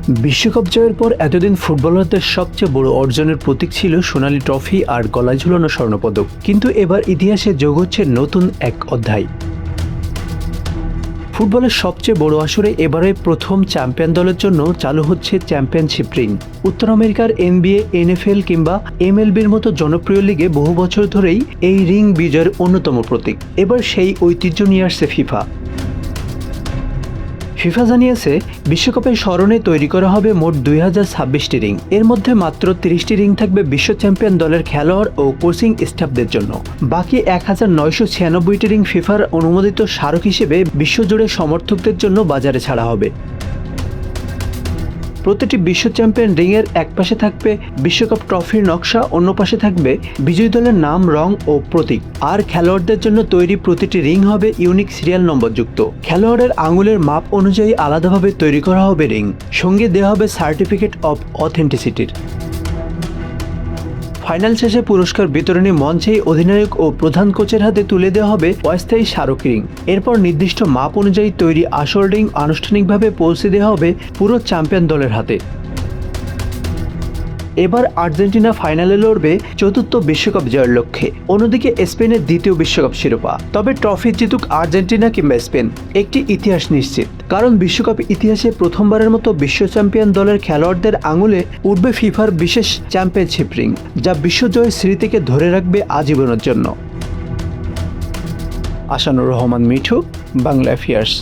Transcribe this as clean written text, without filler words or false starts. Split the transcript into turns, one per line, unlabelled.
বিশ্বকাপ জয়ের পর এতদিন ফুটবলারদের সবচেয়ে বড় অর্জনের প্রতীক ছিল সোনালী ট্রফি আর গলায় ঝুলানো স্বর্ণপদক। কিন্তু এবার ইতিহাসে যোগ হচ্ছে নতুন এক অধ্যায়। ফুটবলের সবচেয়ে বড় আসরে এবারে প্রথম চ্যাম্পিয়ন দলের জন্য চালু হচ্ছে চ্যাম্পিয়নশিপ রিং। উত্তর আমেরিকার NBA, NFL কিংবা MLBর মতো জনপ্রিয় লিগে বহু বছর ধরেই এই রিং বিজয়ের অন্যতম প্রতীক। এবার সেই ঐতিহ্য নিয়ে আসছে ফিফা। ফিফা জানিয়েছে বিশ্বকাপের স্মরণে তৈরি করা হবে মোট 2026টি রিং। এর মধ্যে মাত্র 30টি রিং থাকবে বিশ্ব চ্যাম্পিয়ন দলের খেলোয়াড় ও কোচিং স্টাফদের জন্য। বাকি 1996টি রিং ফিফার অনুমোদিত স্মারক হিসেবে বিশ্বজুড়ে সমর্থকদের জন্য বাজারে ছাড়া হবে। প্রতিটি বিশ্ব চ্যাম্পিয়ন রিংয়ের এক পাশে থাকবে বিশ্বকাপ ট্রফির নকশা, অন্য পাশে থাকবে বিজয়ী দলের নাম, রং ও প্রতীক। আর খেলোয়াড়দের জন্য তৈরি প্রতিটি রিং হবে ইউনিক সিরিয়াল নম্বরযুক্ত। খেলোয়াড়ের আঙুলের মাপ অনুযায়ী আলাদাভাবে তৈরি করা হবে রিং, সঙ্গে দেওয়া হবে সার্টিফিকেট অব অথেন্টিসিটির। ফাইনাল শেষে পুরস্কার বিতরণী মঞ্চেই অধিনায়ক ও প্রধান কোচের হাতে তুলে দেওয়া হবে অস্থায়ী স্মারক রিং। এরপর নির্দিষ্ট মাপ অনুযায়ী তৈরি আসল রিং আনুষ্ঠানিকভাবে পৌঁছে দেওয়া হবে পুরো চ্যাম্পিয়ন দলের হাতে। এবার আর্জেন্টিনা ফাইনালে লড়বে চতুর্থ বিশ্বকাপ জয়ের লক্ষ্যে, অন্যদিকে স্পেনের দ্বিতীয় বিশ্বকাপ শিরোপা। তবে ট্রফি জিতুক আর্জেন্টিনা কিংবা স্পেন, একটি ইতিহাস নিশ্চিত, কারণ বিশ্বকাপ ইতিহাসে প্রথমবারের মতো বিশ্ব চ্যাম্পিয়ন দলের খেলোয়াড়দের আঙুলে উঠবে ফিফার বিশেষ চ্যাম্পিয়নশিপ রিং, যা বিশ্বজয়ের স্মৃতিকে ধরে রাখবে আজীবনের জন্য। আশানুর রহমান মিঠু, বাংলা অ্যাফেয়ার্স।